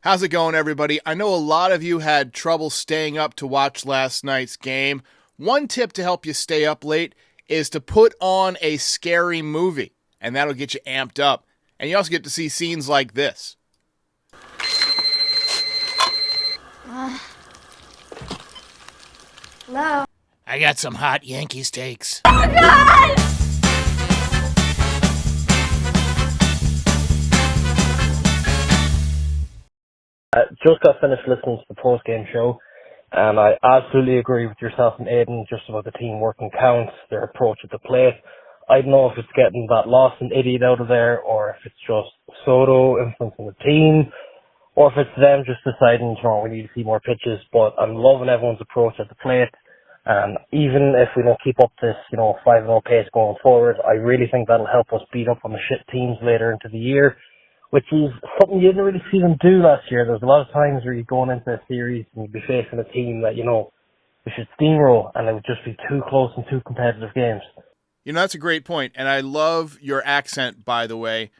How's it going, everybody? I know a lot of you had trouble staying up to watch last night's game. One tip to help you stay up late is to put on a scary movie, and that'll get you amped up. And you also get to see scenes like this. Hello? I got some hot Yankees takes. Oh, God! Just got finished listening to the post-game show, and I absolutely agree with yourself and Aidan just about the team working counts, their approach at the plate. I don't know if it's getting that lost and idiot out of there, or if it's just Soto influencing the team, or if it's them just deciding, we need to see more pitches. But I'm loving everyone's approach at the plate, and even if we don't keep up this, 5-0 pace going forward, I really think that'll help us beat up on the shit teams later into the year, which is something you didn't really see them do last year. There was a lot of times where you're going into a series and you'd be facing a team that, we should steamroll, and it would just be too close and too competitive games. That's a great point, and I love your accent, by the way.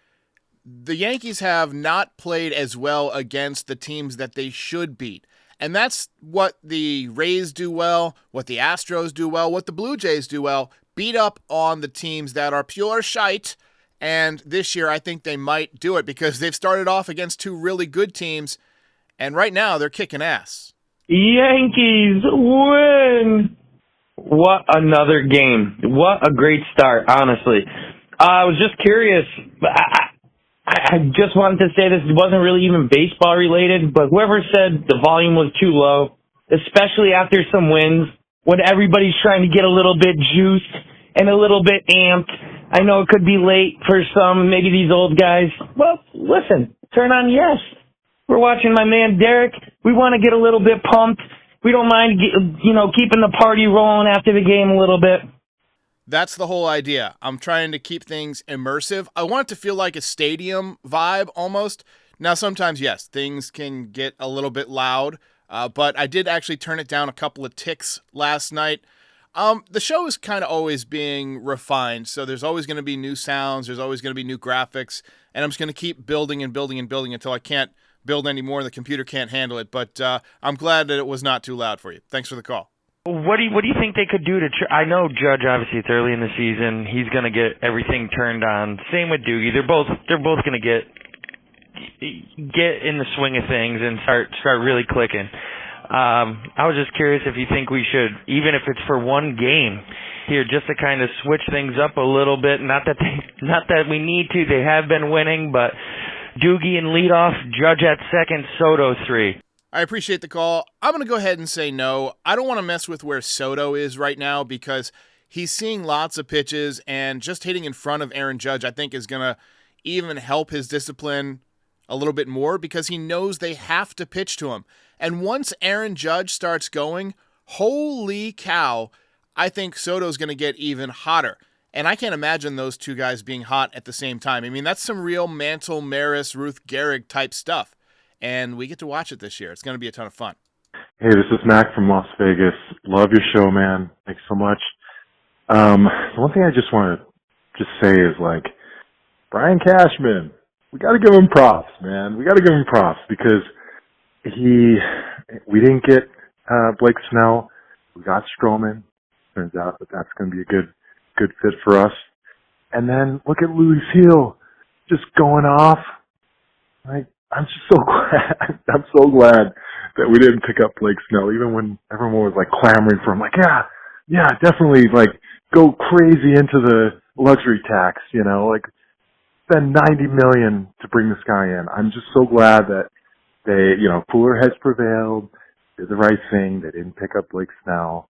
The Yankees have not played as well against the teams that they should beat. And that's what the Rays do well, what the Astros do well, what the Blue Jays do well, beat up on the teams that are pure shite. And this year, I think they might do it because they've started off against two really good teams, and right now they're kicking ass. Yankees win! What another game. What a great start, honestly. I was just curious. I just wanted to say this wasn't really even baseball related, but whoever said the volume was too low, especially after some wins, when everybody's trying to get a little bit juiced and a little bit amped. I know it could be late for some, maybe these old guys. Well, listen, turn on Yes. We're watching my man Derek. We want to get a little bit pumped. We don't mind, keeping the party rolling after the game a little bit. That's the whole idea. I'm trying to keep things immersive. I want it to feel like a stadium vibe almost. Now, sometimes, yes, things can get a little bit loud, but I did actually turn it down a couple of ticks last night. The show is kind of always being refined, so there's always going to be new sounds, there's always going to be new graphics, and I'm just going to keep building and building and building until I can't build anymore, the computer can't handle it, but I'm glad that it was not too loud for you. Thanks for the call. What do you think they could do to? I know Judge. Obviously, it's early in the season. He's going to get everything turned on. Same with Doogie. They're both going to get in the swing of things and start really clicking. I was just curious if you think we should, even if it's for one game here, just to kind of switch things up a little bit. Not that we need to. They have been winning, but Doogie in leadoff, Judge at second, Soto 3. I appreciate the call. I'm going to go ahead and say no. I don't want to mess with where Soto is right now because he's seeing lots of pitches, and just hitting in front of Aaron Judge I think is going to even help his discipline a little bit more because he knows they have to pitch to him. And once Aaron Judge starts going, holy cow, I think Soto's going to get even hotter. And I can't imagine those two guys being hot at the same time. I mean, that's some real Mantle, Maris, Ruth Gehrig type stuff. And we get to watch it this year. It's going to be a ton of fun. Hey, this is Mac from Las Vegas. Love your show, man. Thanks so much. The one thing I just want to say is, Brian Cashman, we got to give him props, man. We got to give him props because we didn't get Blake Snell. We got Stroman. Turns out that's going to be a good fit for us. And then look at Louis Hill just going off. I'm just so glad. I'm so glad that we didn't pick up Blake Snell, even when everyone was clamoring for him. Yeah, definitely go crazy into the luxury tax. Spend $90 million to bring this guy in. I'm just so glad that they, cooler heads prevailed. Did the right thing. They didn't pick up Blake Snell.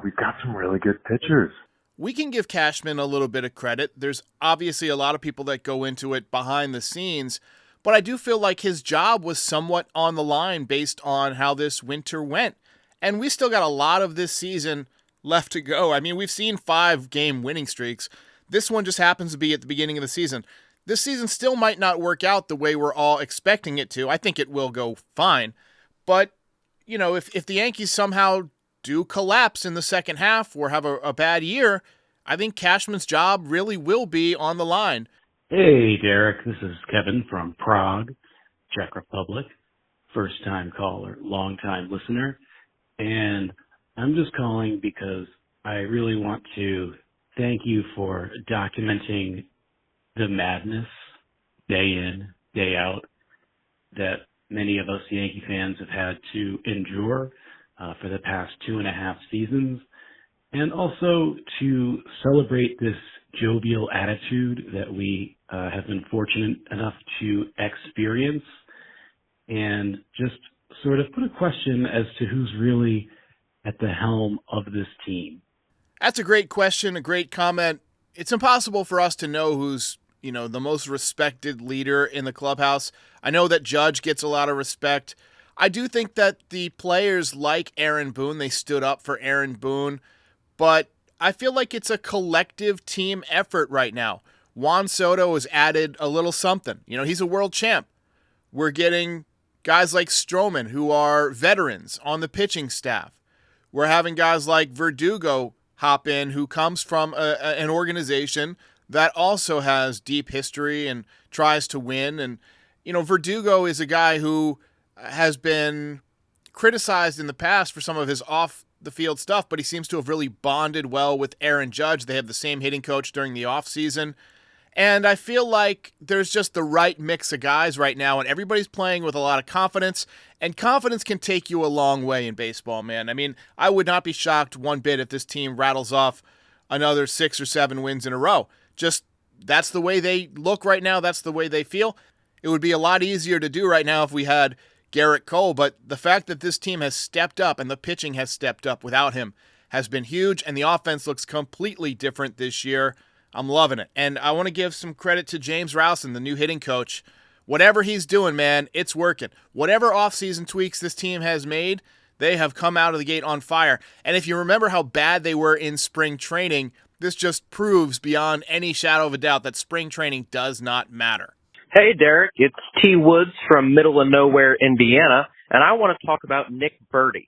We've got some really good pitchers. We can give Cashman a little bit of credit. There's obviously a lot of people that go into it behind the scenes. But I do feel like his job was somewhat on the line based on how this winter went. And we still got a lot of this season left to go. I mean, we've seen 5-game winning streaks. This one just happens to be at the beginning of the season. This season still might not work out the way we're all expecting it to. I think it will go fine. But, if the Yankees somehow do collapse in the second half or have a bad year, I think Cashman's job really will be on the line. Hey, Derek. This is Kevin from Prague, Czech Republic. first-time caller, long-time listener. And I'm just calling because I really want to thank you for documenting the madness day in, day out that many of us Yankee fans have had to endure for the past 2.5 seasons, and also to celebrate this jovial attitude that we have been fortunate enough to experience, and just sort of put a question as to who's really at the helm of this team. That's a great question, a great comment. It's impossible for us to know who's, the most respected leader in the clubhouse. I know that Judge gets a lot of respect. I do think that the players like Aaron Boone, they stood up for Aaron Boone, but I feel like it's a collective team effort right now. Juan Soto has added a little something. He's a world champ. We're getting guys like Stroman, who are veterans on the pitching staff. We're having guys like Verdugo hop in, who comes from an organization that also has deep history and tries to win. And, Verdugo is a guy who has been criticized in the past for some of his off-the-field stuff, but he seems to have really bonded well with Aaron Judge. They have the same hitting coach during the offseason. And I feel like there's just the right mix of guys right now, and everybody's playing with a lot of confidence, and confidence can take you a long way in baseball, man. I mean, I would not be shocked one bit if this team rattles off another 6 or 7 wins in a row. Just, that's the way they look right now. That's the way they feel. It would be a lot easier to do right now if we had Garrett Cole, but the fact that this team has stepped up and the pitching has stepped up without him has been huge, and the offense looks completely different this year. I'm loving it. And I want to give some credit to James Rowson, the new hitting coach. Whatever he's doing, man, it's working. Whatever offseason tweaks this team has made, they have come out of the gate on fire. And if you remember how bad they were in spring training, this just proves beyond any shadow of a doubt that spring training does not matter. Hey, Derek, it's T. Woods from middle of nowhere, Indiana, and I want to talk about Nick Burdi.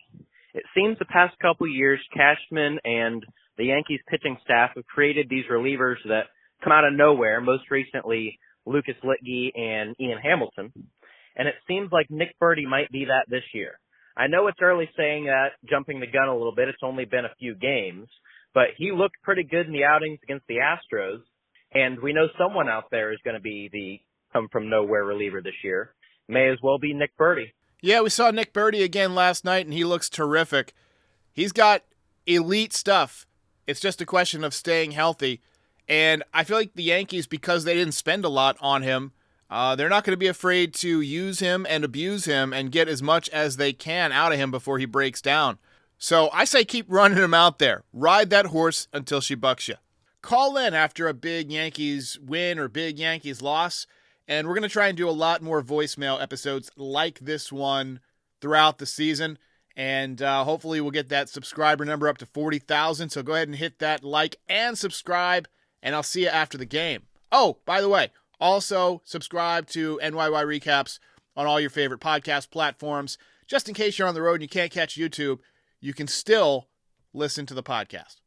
It seems the past couple years, Cashman and the Yankees pitching staff have created these relievers that come out of nowhere, most recently Lucas Litke and Ian Hamilton, and it seems like Nick Burdi might be that this year. I know it's early saying that, jumping the gun a little bit. It's only been a few games, but he looked pretty good in the outings against the Astros, and we know someone out there is going to be the come-from-nowhere reliever this year. May as well be Nick Burdi. Yeah, we saw Nick Burdi again last night, and he looks terrific. He's got elite stuff. It's just a question of staying healthy. And I feel like the Yankees, because they didn't spend a lot on him, they're not going to be afraid to use him and abuse him and get as much as they can out of him before he breaks down. So I say keep running him out there. Ride that horse until she bucks you. Call in after a big Yankees win or big Yankees loss, and we're going to try and do a lot more voicemail episodes like this one throughout the season. And hopefully we'll get that subscriber number up to 40,000. So go ahead and hit that like and subscribe, and I'll see you after the game. Oh, by the way, also subscribe to NYY Recaps on all your favorite podcast platforms. Just in case you're on the road and you can't catch YouTube, you can still listen to the podcast.